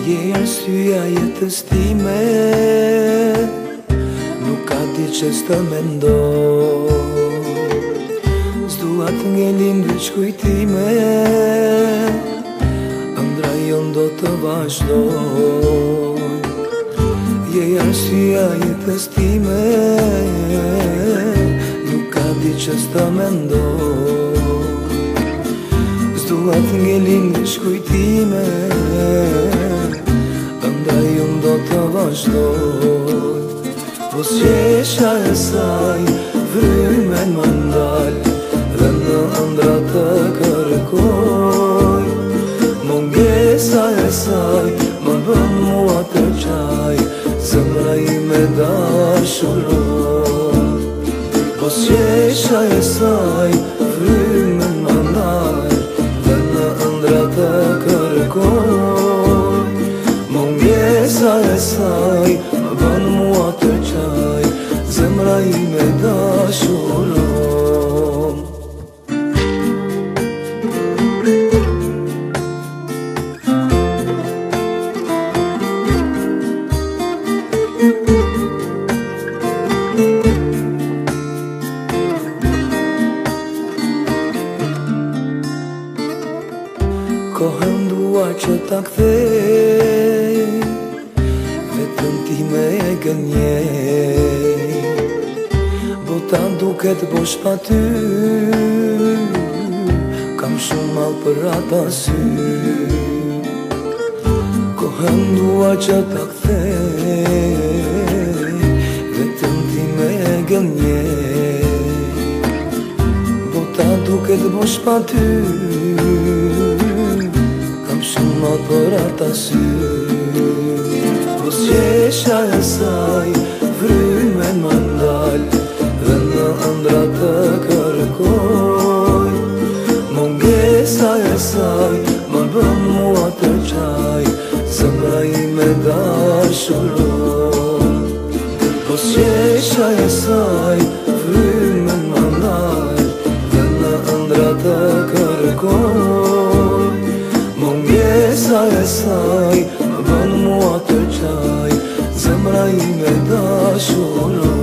Je arsyeja jetës time, nuk ka ti që s'të mendoj. S'dua të ngelin veç kujtime, ëndra jon do të vazhdoj. Je arsyeja jetës time, nuk ka ti që s'të mendoj. S'dua të ngelin veç kujtime, unë do të vazhdoj. Po s'qesha e saj vrymen më ndal, dhe në ëndra të kërkoj. Mungesa e saj më bën mua të qaj, zemra ime dashuron. Po s'qesha e saj vrymen më ndal, dhe në ëndra të kërkoj. Mungesa e saj më bën mua të qaj, zemra ime dashuron. Kohën dua që ta kthej, vetëm ti me e gënjej. Bota duket bosh pa ty, kam shumë mal për ata sy. Kohën dua që ta kthej, vetëm ti me e gënjej. Bota duket bosh pa ty, shumë për ata sy. Po s'qesha e saj vrymen më ndal, dhe në ëndra të kërkoj. Mungesa e saj më bën mua të qaj, zemra ime dashuron. Po s'qesha e saj vrymen më ndal, dhe në ëndra të kërkoj. Mungesa e saj më bën mua të qaj, zemra ime dashuron.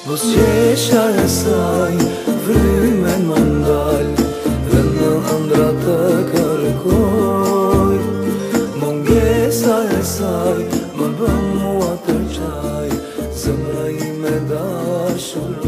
Po s'qesha e saj vrymen më ndal, dhe në ëndra të kërkoj. Mungesa e saj më bën mua të qaj, zemra ime dashuron.